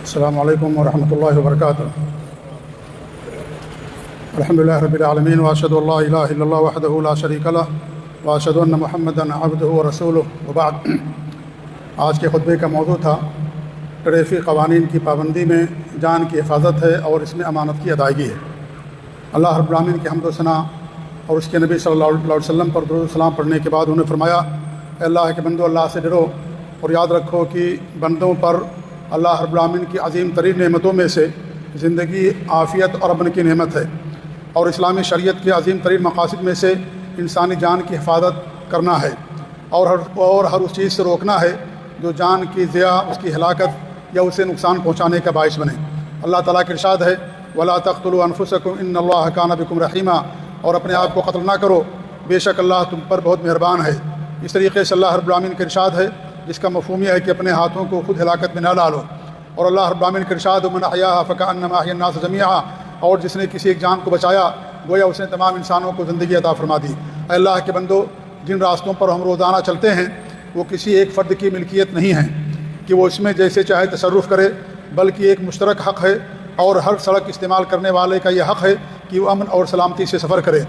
السلام علیکم ورحمۃ اللہ وبرکاتہ۔ الحمدللہ رب العالمین واشہد ان لا الہ الا اللہ وحدہ لا شریک لہ واشہد ان محمدا عبدہ ورسولہ وبعد۔ آج کے خطبے کا موضوع تھا ٹریفک قوانین کی پابندی میں جان کی حفاظت ہے اور اس میں امانت کی ادائیگی ہے۔ اللہ رب العالمین کی حمد و ثنا اور اس کے نبی صلی اللہ علیہ وسلم پر درود و سلام پڑھنے کے بعد انہوں نے فرمایا، اے اللہ کے بندو، اللہ سے ڈرو اور یاد رکھو کہ بندوں پر اللہ رب العالمین کی عظیم ترین نعمتوں میں سے زندگی، عافیت اور امن کی نعمت ہے، اور اسلامی شریعت کے عظیم ترین مقاصد میں سے انسانی جان کی حفاظت کرنا ہے اور ہر اس چیز سے روکنا ہے جو جان کی ضیاع، اس کی ہلاکت یا اسے نقصان پہنچانے کا باعث بنے۔ اللہ تعالیٰ کا ارشاد ہے، وَلَا تَقْتُلُوا أَنفُسَكُمْ إِنَّ اللَّهَ كَانَ بِكُمْ رَحِيمًا، اور اپنے آپ کو قتل نہ کرو، بے شک اللہ تم پر بہت مہربان ہے۔ اس طریقے سے اللہ رب العالمین کا ارشاد ہے جس کا مفہوم یہ ہے کہ اپنے ہاتھوں کو خود ہلاکت میں نہ ڈالو، اور اللہ رب العالمین کا ارشاد وَمَنْ أَحْيَاهَا فَكَأَنَّمَا أَحْيَا النَّاسَ جَمِيعًا، اور جس نے کسی ایک جان کو بچایا گویا اس نے تمام انسانوں کو زندگی عطا فرما دی۔ اے اللہ کے بندو، جن راستوں پر ہم روزانہ چلتے ہیں وہ کسی ایک فرد کی ملکیت نہیں ہے کہ وہ اس میں جیسے چاہے تصرف کرے، بلکہ ایک مشترک حق ہے، اور ہر سڑک استعمال کرنے والے کا یہ حق ہے کہ وہ امن اور سلامتی سے سفر کرے،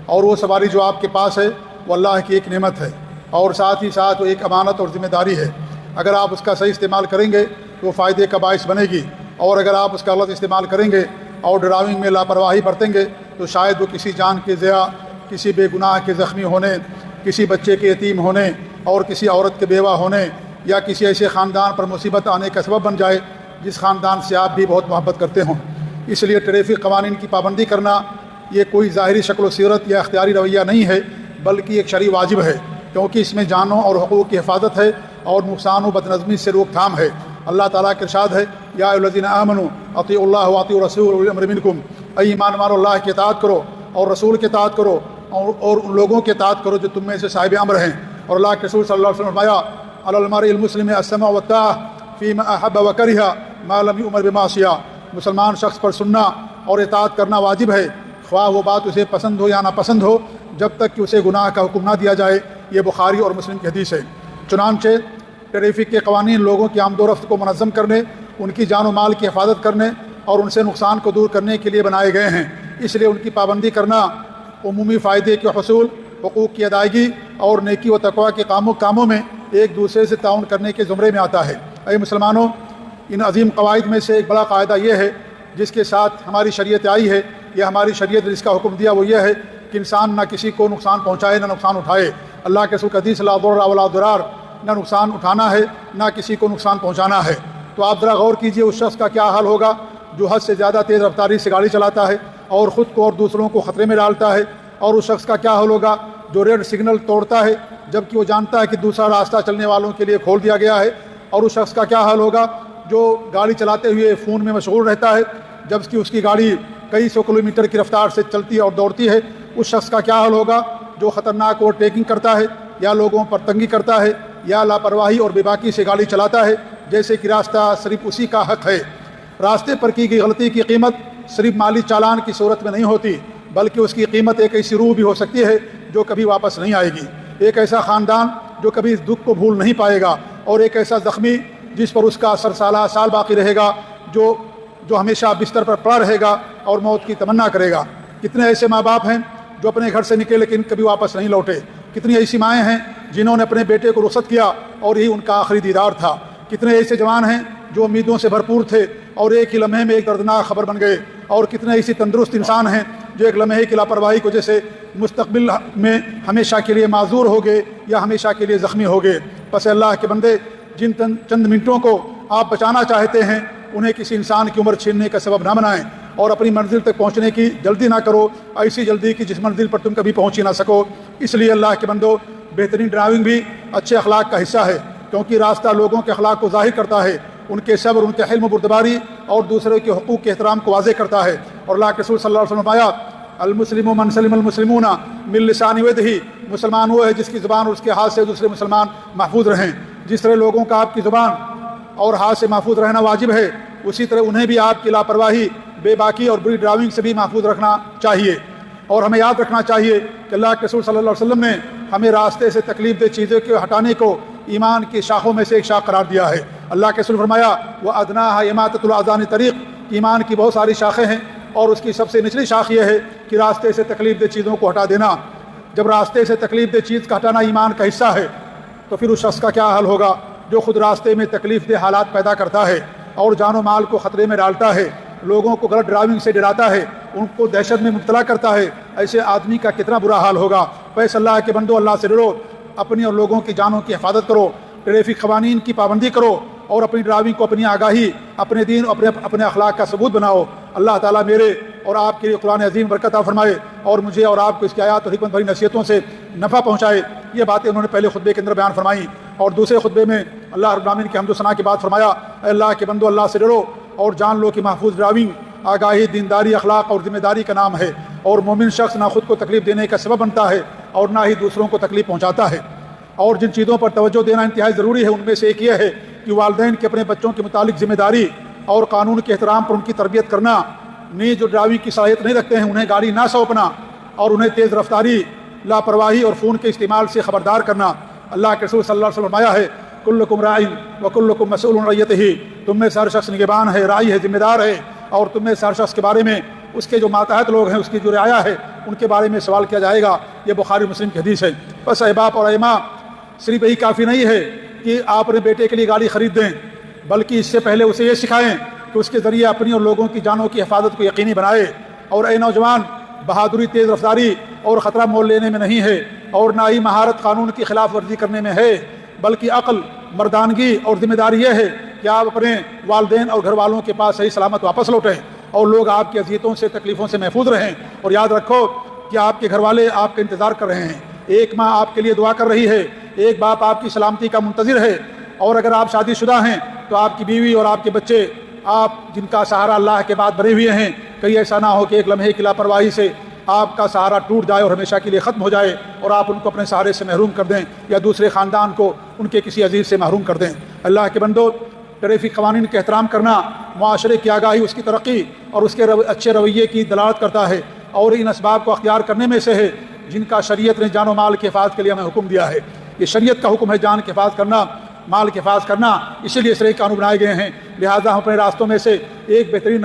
اور وہ سواری جو آپ کے پاس ہے وہ اللہ کی ایک نعمت ہے، اور ساتھ ہی ساتھ وہ ایک امانت اور ذمہ داری ہے۔ اگر آپ اس کا صحیح استعمال کریں گے تو وہ فائدے کا باعث بنے گی، اور اگر آپ اس کا غلط استعمال کریں گے اور ڈرائیونگ میں لاپرواہی برتیں گے تو شاید وہ کسی جان کے ضیاع، کسی بے گناہ کے زخمی ہونے، کسی بچے کے یتیم ہونے، اور کسی عورت کے بیوہ ہونے، یا کسی ایسے خاندان پر مصیبت آنے کا سبب بن جائے جس خاندان سے آپ بھی بہت محبت کرتے ہوں۔ اس لیے ٹریفک قوانین کی پابندی کرنا یہ کوئی ظاہری شکل و صورت یا اختیاری رویہ نہیں ہے، بلکہ ایک شرعی واجب ہے، کیونکہ اس میں جانوں اور حقوق کی حفاظت ہے اور نقصان و بدنظمی سے روک تھام ہے۔ اللہ تعالیٰ کا ارشاد ہے، یا ایھا الذین آمنوا اطیعوا اللہ واطیعوا الرسول واولی الامر منکم، اے ایمان والو اللہ کی اطاعت کرو اور رسول کی اطاعت کرو اور ان لوگوں کی اطاعت کرو جو تم میں سے صاحب امر ہیں۔ اور اللہ کے رسول صلی اللہ علیہ وسلم نے فرمایا، علی المرء المسلم السمع والطاعۃ فیما احب وکرہ ما لم یؤمر بمعصیہ، مسلمان شخص پر سننا اور اطاعت کرنا واجب ہے، خواہ وہ بات اسے پسند ہو یا ناپسند ہو، جب تک کہ اسے گناہ کا حکم نہ دیا جائے۔ یہ بخاری اور مسلم کی حدیث ہے۔ چنانچہ ٹریفک کے قوانین لوگوں کی آمد و رفت کو منظم کرنے، ان کی جان و مال کی حفاظت کرنے اور ان سے نقصان کو دور کرنے کے لیے بنائے گئے ہیں، اس لیے ان کی پابندی کرنا عمومی فائدے کے حصول، حقوق کی ادائیگی اور نیکی و تقویٰ کے کاموں میں ایک دوسرے سے تعاون کرنے کے زمرے میں آتا ہے۔ اے مسلمانوں، ان عظیم قواعد میں سے ایک بڑا قاعدہ یہ ہے جس کے ساتھ ہماری شریعت آئی ہے، یا ہماری شریعت نے جس کا حکم دیا وہ یہ ہے کہ انسان نہ کسی کو نقصان پہنچائے نہ نقصان اٹھائے۔ اللہ کے رسول کی حدیث لا ضرر ولا ضرار، نہ نقصان اٹھانا ہے نہ کسی کو نقصان پہنچانا ہے۔ تو آپ ذرا غور کیجئے اس شخص کا کیا حال ہوگا جو حد سے زیادہ تیز رفتاری سے گاڑی چلاتا ہے اور خود کو اور دوسروں کو خطرے میں ڈالتا ہے، اور اس شخص کا کیا حال ہوگا جو ریڈ سگنل توڑتا ہے جبکہ وہ جانتا ہے کہ دوسرا راستہ چلنے والوں کے لیے کھول دیا گیا ہے، اور اس شخص کا کیا حال ہوگا جو گاڑی چلاتے ہوئے فون میں مشغول رہتا ہے جبکہ اس کی گاڑی کئی سو کلومیٹر کی رفتار سے چلتی اور دوڑتی ہے۔ اس شخص کا کیا حال ہوگا جو خطرناک اوور ٹیکنگ کرتا ہے یا لوگوں پر تنگی کرتا ہے یا لاپرواہی اور بے باکی سے گاڑی چلاتا ہے، جیسے کہ راستہ صرف اسی کا حق ہے۔ راستے پر کی گئی غلطی کی قیمت صرف مالی چالان کی صورت میں نہیں ہوتی، بلکہ اس کی قیمت ایک ایسی روح بھی ہو سکتی ہے جو کبھی واپس نہیں آئے گی، ایک ایسا خاندان جو کبھی اس دکھ کو بھول نہیں پائے گا، اور ایک ایسا زخمی جس پر اس کا اثر سالہ سال باقی رہے گا، جو ہمیشہ بستر پر پڑا رہے گا اور موت کی تمنا کرے گا۔ کتنے ایسے ماں باپ ہیں جو اپنے گھر سے نکلے لیکن کبھی واپس نہیں لوٹے، کتنی ایسی مائیں ہیں جنہوں نے اپنے بیٹے کو رخصت کیا اور یہی ان کا آخری دیدار تھا، کتنے ایسے جوان ہیں جو امیدوں سے بھرپور تھے اور ایک ہی لمحے میں ایک دردناک خبر بن گئے، اور کتنے ایسی تندرست انسان ہیں جو ایک لمحے کی لاپرواہی کی وجہ سے مستقبل میں ہمیشہ کے لیے معذور ہو گئے یا ہمیشہ کے لیے زخمی ہو گئے۔ پس اللہ کے بندے، جن چند منٹوں کو آپ بچانا چاہتے ہیں انہیں کسی انسان کی عمر چھیننے کا سبب نہ بنائیں، اور اپنی منزل تک پہنچنے کی جلدی نہ کرو، ایسی جلدی کہ جس منزل پر تم کبھی پہنچ ہی نہ سکو۔ اس لیے اللہ کے بندو، بہترین ڈرائیونگ بھی اچھے اخلاق کا حصہ ہے، کیونکہ راستہ لوگوں کے اخلاق کو ظاہر کرتا ہے، ان کے صبر، ان کے حلم و بردباری اور دوسرے کے حقوق کے احترام کو واضح کرتا ہے۔ اور اللہ کے رسول صلی اللہ علیہ وسلم نے فرمایا، المسلم من سلم المسلمون من لسانہ ویدہ، مسلمان وہ ہے جس کی زبان اور اس کے ہاتھ سے دوسرے مسلمان محفوظ رہیں۔ جس طرح لوگوں کا آپ کی زبان اور ہاتھ سے محفوظ رہنا واجب ہے، اسی طرح انہیں بھی آپ کی لاپرواہی، بے باکی اور بری ڈرائیونگ سے بھی محفوظ رکھنا چاہیے۔ اور ہمیں یاد رکھنا چاہیے کہ اللہ کے رسول صلی اللہ علیہ وسلم نے ہمیں راستے سے تکلیف دہ چیزوں کے ہٹانے کو ایمان کی شاخوں میں سے ایک شاخ قرار دیا ہے، اللہ کے رسول فرمایا وہ ادناہا اماطۃ الاذى عن طریق، ایمان کی بہت ساری شاخیں ہیں اور اس کی سب سے نچلی شاخ یہ ہے کہ راستے سے تکلیف دہ چیزوں کو ہٹا دینا۔ جب راستے سے تکلیف دہ چیز کا ہٹانا ایمان کا حصہ ہے تو پھر اس شخص کا کیا حل ہوگا جو خود راستے میں تکلیف دہ حالات پیدا کرتا ہے اور جان و مال کو خطرے میں ڈالتا ہے، لوگوں کو غلط ڈرائیونگ سے ڈراتا ہے، ان کو دہشت میں مبتلا کرتا ہے، ایسے آدمی کا کتنا برا حال ہوگا۔ بس اللہ کے بندو، اللہ سے ڈرو، اپنی اور لوگوں کی جانوں کی حفاظت کرو، ٹریفک قوانین کی پابندی کرو اور اپنی ڈرائیونگ کو اپنی آگاہی، اپنے دین اور اپنے اخلاق کا ثبوت بناؤ۔ اللہ تعالیٰ میرے اور آپ کے لیے قرآن عظیم برکت عطا فرمائے اور مجھے اور آپ کو اس کی آیات اور حکمت بھری نصیحتوں سے نفع پہنچائے۔ یہ باتیں انہوں نے پہلے خطبے کے اندر بیان فرمائیں اور دوسرے خطبے میں اللہ رب العالمین کے حمد و ثنا کے بعد فرمایا، اے اللہ کے بندو، اللہ سے ڈرو اور جان لو کہ محفوظ ڈرائیونگ آگاہی، دینداری، اخلاق اور ذمہ داری کا نام ہے، اور مومن شخص نہ خود کو تکلیف دینے کا سبب بنتا ہے اور نہ ہی دوسروں کو تکلیف پہنچاتا ہے۔ اور جن چیزوں پر توجہ دینا انتہائی ضروری ہے ان میں سے ایک یہ ہے کہ والدین کے اپنے بچوں کے متعلق ذمہ داری اور قانون کے احترام پر ان کی تربیت کرنا، جو ڈرائیونگ کی صلاحیت نہیں رکھتے ہیں انہیں گاڑی نہ سونپنا اور انہیں تیز رفتاری، لاپرواہی اور فون کے استعمال سے خبردار کرنا۔ اللہ کے رسول صلی اللہ علیہ وسلم فرمایا ہے، کلکم راعٍ وکلکم مسئول عن رعیتہ، تم میں سے ہر شخص نگہبان ہے، راعی ہے، ذمہ دار ہے، اور تم میں سے ہر شخص کے بارے میں اس کے جو ماتحت لوگ ہیں، اس کی جو رعایا ہے، ان کے بارے میں سوال کیا جائے گا۔ یہ بخاری مسلم کی حدیث ہے۔ بس اے باپ اور اے ماں، صرف یہی کافی نہیں ہے کہ آپ اپنے بیٹے کے لیے گاڑی خرید دیں، بلکہ اس سے پہلے اسے یہ سکھائیں کہ اس کے ذریعے اپنی اور لوگوں کی جانوں کی حفاظت کو یقینی بنائے۔ اور اے نوجوان، بہادری تیز رفتاری اور خطرہ مول لینے میں نہیں ہے، اور نہ ہی مہارت قانون کی خلاف ورزی کرنے میں ہے، بلکہ عقل، مردانگی اور ذمہ داری یہ ہے کہ آپ اپنے والدین اور گھر والوں کے پاس صحیح سلامت واپس لوٹیں اور لوگ آپ کی اذیتوں سے، تکلیفوں سے محفوظ رہیں۔ اور یاد رکھو کہ آپ کے گھر والے آپ کا انتظار کر رہے ہیں، ایک ماں آپ کے لیے دعا کر رہی ہے، ایک باپ آپ کی سلامتی کا منتظر ہے، اور اگر آپ شادی شدہ ہیں تو آپ کی بیوی اور آپ کے بچے آپ جن کا سہارا اللہ کے بعد بنے ہوئے ہیں۔ کہیں ایسا نہ ہو کہ ایک لمحے کی لاپرواہی سے آپ کا سہارا ٹوٹ جائے اور ہمیشہ کے لیے ختم ہو جائے اور آپ ان کو اپنے سہارے سے محروم کر دیں یا دوسرے خاندان کو ان کے کسی عزیز سے محروم کر دیں۔ اللہ کے بندو، ٹریفک قوانین کا احترام کرنا معاشرے کی آگاہی، اس کی ترقی اور اس کے اچھے رویے کی دلالت کرتا ہے، اور ان اسباب کو اختیار کرنے میں سے ہے جن کا شریعت نے جان و مال کی حفاظت کے لیے ہمیں حکم دیا ہے۔ یہ شریعت کا حکم ہے جان کی حفاظت کرنا، مال کی حفاظت کرنا، اسی لیے اس طرح کے قانون بنائے گئے ہیں۔ لہٰذا ہم اپنے راستوں میں سے ایک بہترین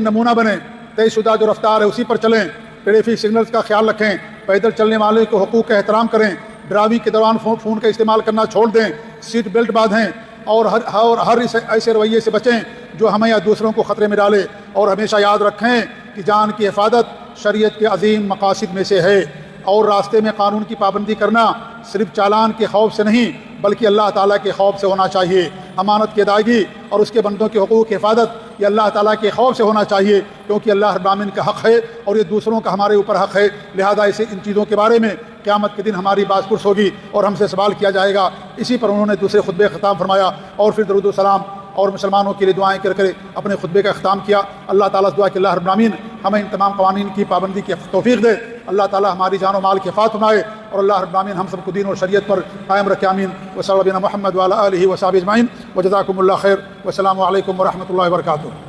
نمونہ بنیں، طے شدہ جو رفتار ہے اسی پر چلیں، ٹریفک سگنلز کا خیال رکھیں، پیدل چلنے والے کو حقوق کا احترام کریں، ڈرائیونگ کے دوران فون کا استعمال کرنا چھوڑ دیں، سیٹ بیلٹ باندھیں اور ہر ایسے رویے سے بچیں جو ہمیں یا دوسروں کو خطرے میں ڈالے، اور ہمیشہ یاد رکھیں کہ جان کی حفاظت شریعت کے عظیم مقاصد میں سے ہے، اور راستے میں قانون کی پابندی کرنا صرف چالان کے خوف سے نہیں بلکہ اللہ تعالیٰ کے خوف سے ہونا چاہیے۔ امانت کی ادائیگی اور اس کے بندوں کے حقوق کی حفاظت یہ اللہ تعالیٰ کے خوف سے ہونا چاہیے، کیونکہ اللہ رب العالمین کا حق ہے اور یہ دوسروں کا ہمارے اوپر حق ہے۔ لہذا ان چیزوں کے بارے میں قیامت کے دن ہماری باز پرس ہوگی اور ہم سے سوال کیا جائے گا۔ اسی پر انہوں نے دوسرے خطبے کا ختم فرمایا اور پھر درود و سلام اور مسلمانوں کے لیے دعائیں کر اپنے خطبے کا اختتام کیا۔ اللہ تعالیٰ سے دعا کہ اللہ رب العالمین ہمیں ان تمام قوانین کی پابندی کی توفیق دے، اللہ تعالیٰ ہماری جان و مال کی حفاظت فرمائے، اور اللہ رب العالمین ہم سب کو دین اور شریعت پر قائم رکھے، آمین۔ وصلی اللہ علی محمد وعلی آلہ وصحبہ اجمعین، وجزاکم اللہ خیر، والسلام علیکم ورحمۃ اللہ وبرکاتہ۔